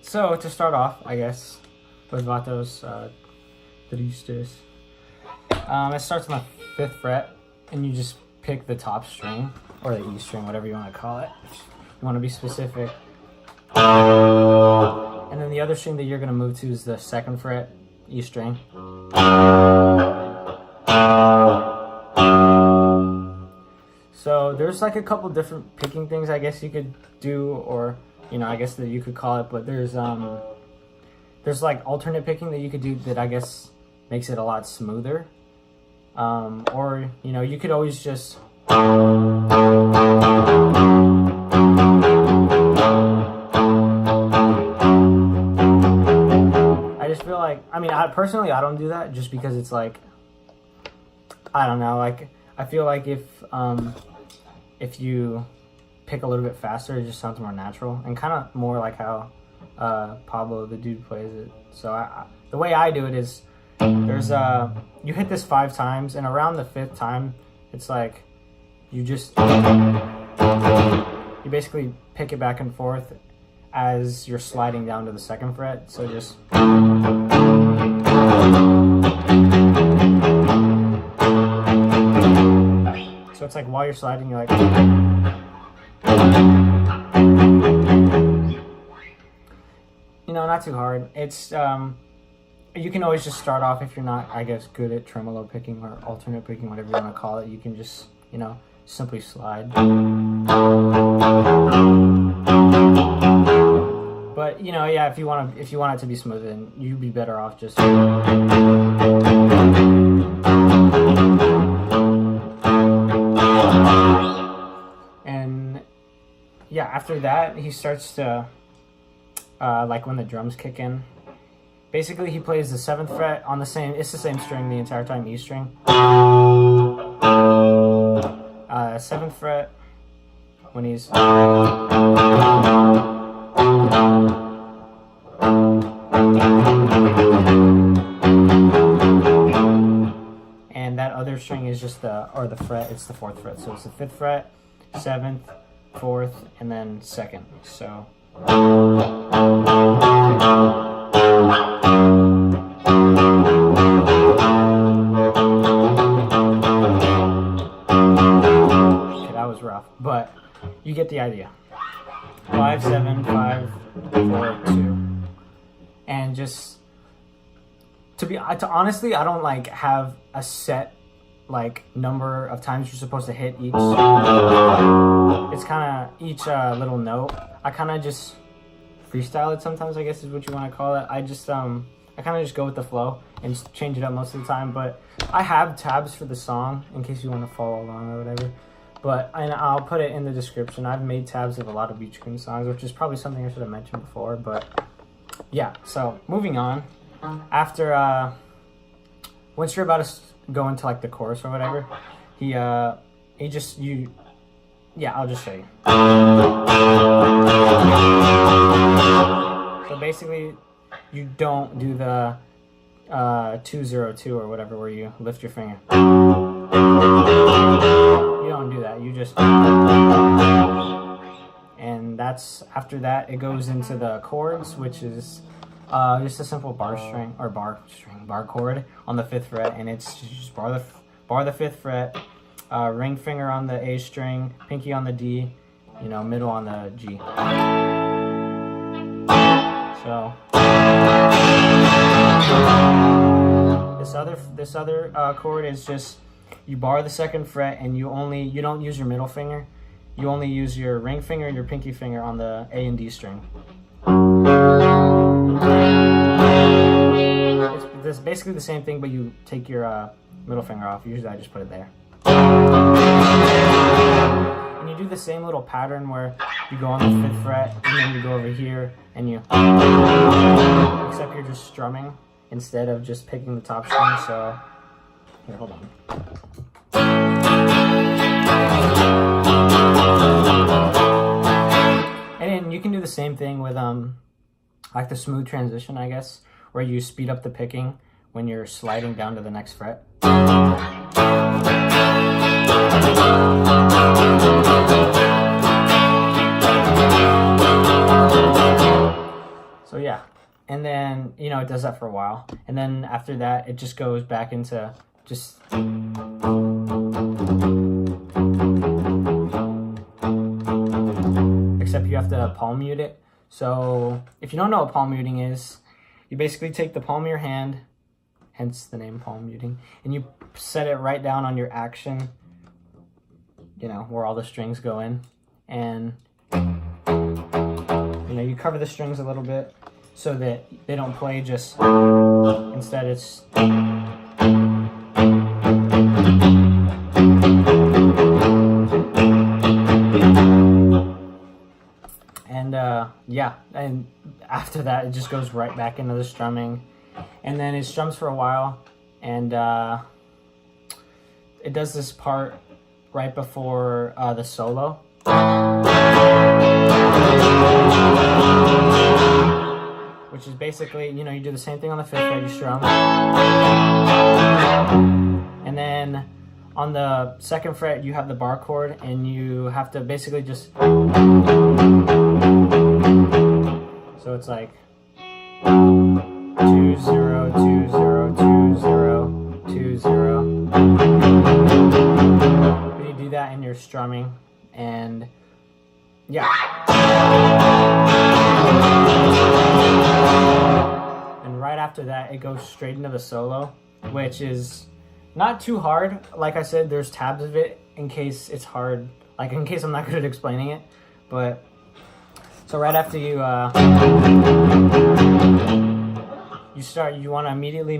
So to start off, I guess, with Vatos Tristes, it starts on the 5th fret, and you just pick the top string, or the E string, whatever you want to call it. You want to be specific. And then the other string that you're going to move to is the 2nd fret, E string. So there's like a couple different picking things I guess you could do, or I guess that you could call it, but there's like alternate picking that you could do that I guess makes it a lot smoother. Or you could always just I just feel like, I personally don't do that just because it's like, I don't know, like I feel like if you pick a little bit faster, it just sounds more natural and kind of more like how Pablo the dude plays it. So the way I do it is there's you hit this 5 times, and around the 5th time it's like you basically pick it back and forth as you're sliding down to the 2nd fret. So just so it's like while you're sliding, you're like not too hard. It's you can always just start off, if you're not, I guess, good at tremolo picking or alternate picking, whatever you want to call it, you can just simply slide. But yeah, if you want it to be smooth, then you'd be better off just and yeah, after that he starts to like when the drums kick in, basically he plays the 7th fret on the same string the entire time, E string. 7th fret when he's and that other other string is just the fret, it's the 4th fret. So it's the 5th fret, 7th, 4th, and then 2nd. So okay, that was rough, but you get the idea. 5, 7, 5, 4, 2. And just honestly, I don't like have a set like number of times you're supposed to hit each. It's kind of each little note. I kind of just freestyle it sometimes, I guess is what you want to call it. I just I kind of just go with the flow and just change it up most of the time. But I have tabs for the song in case you want to follow along or whatever. And I'll put it in the description. I've made tabs of a lot of Beach Goons songs, which is probably something I should have mentioned before. But yeah, so moving on. After once you're about to go into like the chorus or whatever, I'll just show you. So basically, you don't do the 2-0-2 or whatever where you lift your finger. You don't do that. You just, and that's after that. It goes into the chords, which is just a simple bar chord on the 5th fret, and it's just bar the 5th fret, ring finger on the A string, pinky on the D, middle on the G. So this other chord is just you bar the 2nd fret, and you don't use your middle finger. You only use your ring finger and your pinky finger on the A and D string. It's basically the same thing, but you take your middle finger off. Usually I just put it there. And you do the same little pattern where you go on the 5th fret, and then you go over here, and except you're just strumming instead of just picking the top string. So, here, hold on. And then you can do the same thing with like the smooth transition, I guess, where you speed up the picking when you're sliding down to the next fret. So yeah, and then it does that for a while, and then after that it just goes back into just except you have to palm mute it. So if you don't know what palm muting is, you basically take the palm of your hand, hence the name palm muting, and you set it right down on your action, where all the strings go in, and you cover the strings a little bit so that they don't play just, instead it's yeah, and after that it just goes right back into the strumming, and then it strums for a while, and it does this part right before the solo, which is basically, you do the same thing on the 5th fret, you strum, and then on the 2nd fret you have the bar chord, and you have to basically just, so it's like 2 0 2 0 2 0 2 0. You do that in your strumming, and yeah. And right after that, it goes straight into the solo, which is not too hard. Like I said, there's tabs of it in case it's hard, like in case I'm not good at explaining it. But so right after you want to immediately,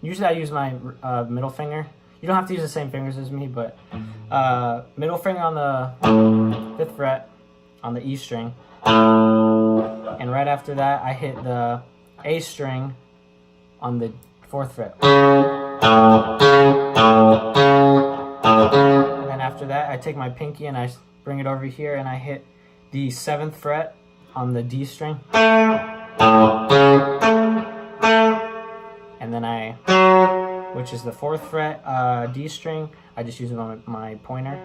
usually I use my middle finger. You don't have to use the same fingers as me, but middle finger on the 5th fret on the E string, and right after that I hit the A string on the 4th fret, and then after that I take my pinky and I bring it over here and I hit the 7th fret on the D string, and then I which is the 4th fret D string. I just use it on my pointer.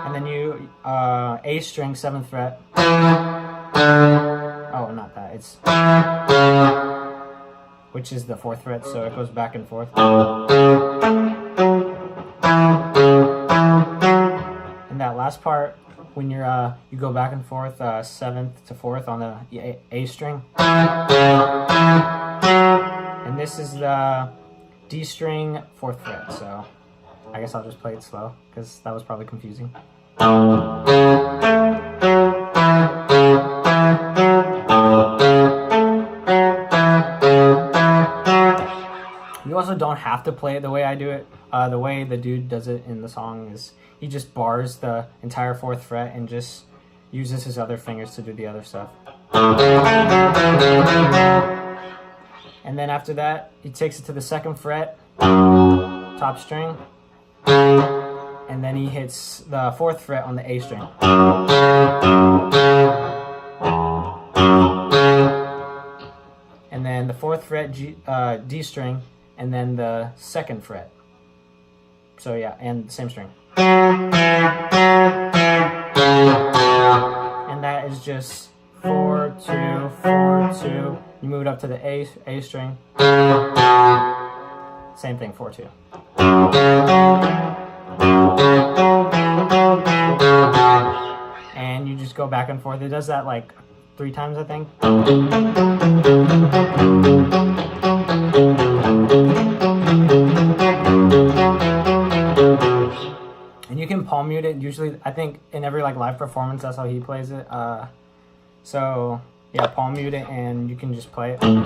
And then you A string, 7th fret. Oh, not that. It's which is the 4th fret, so it goes back and forth. And that last part, when you're you go back and forth, 7th to 4th on the A string. And this is the D string, 4th fret. So I guess I'll just play it slow because that was probably confusing. You also don't have to play it the way I do it. The way the dude does it in the song is he just bars the entire 4th fret and just uses his other fingers to do the other stuff. And then after that, he takes it to the 2nd fret, top string, and then he hits the 4th fret on the A string. And then the 4th fret D string, and then the 2nd fret. So yeah, and same string. And that is just 4, 2, 4, 2. You move it up to the A string. Same thing, 4, 2. And you just go back and forth. It does that like 3 times, I think. And you can palm mute it. Usually, I think in every like live performance, that's how he plays it. So yeah, palm mute it, and you can just play it. And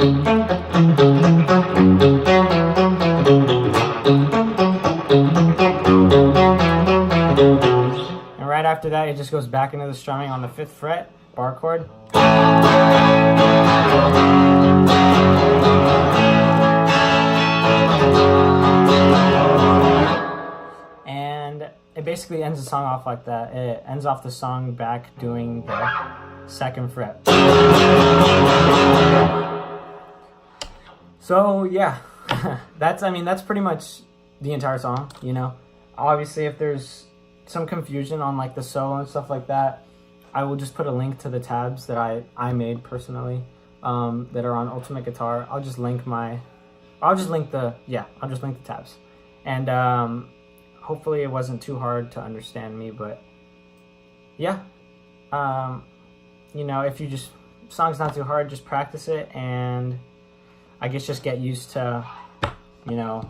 right after that, it just goes back into the strumming on the 5th fret, bar chord. And it basically ends the song off like that. It ends off the song back doing the 2nd fret. So yeah, that's pretty much the entire song, you know. Obviously, if there's some confusion on like the solo and stuff like that, I will just put a link to the tabs that I made personally that are on Ultimate Guitar. I'll just link the tabs. And hopefully it wasn't too hard to understand me, but yeah. You know, if you just, song's not too hard, just practice it, and I guess just get used to, you know,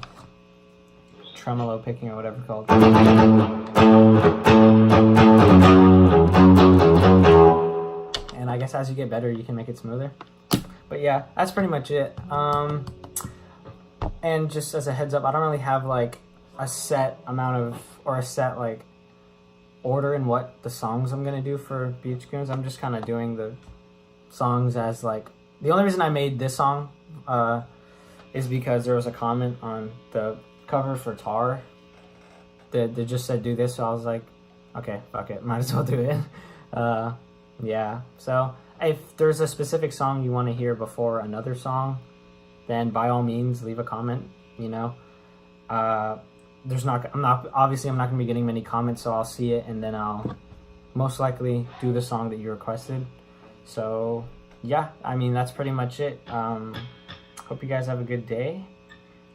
tremolo picking or whatever it's called. And I guess as you get better, you can make it smoother. But yeah, that's pretty much it. And just as a heads up, I don't really have like a set amount of, or a set like order in what the songs I'm gonna do for Beach Goons. I'm just kind of doing the songs as like, the only reason I made this song is because there was a comment on the cover for Tar that just said do this, so I was like, okay, fuck it, might as well do it. Yeah, so if there's a specific song you want to hear before another song, then by all means leave a comment, you know. I'm not gonna be getting many comments, so I'll see it and then I'll most likely do the song that you requested. So yeah, I mean, that's pretty much it. Hope you guys have a good day.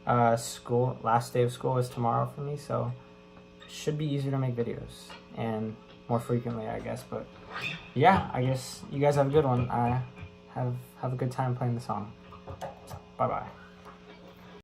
Last day of school is tomorrow for me, so it should be easier to make videos and more frequently, I guess. But yeah, I guess you guys have a good one. Have a good time playing the song. Bye bye.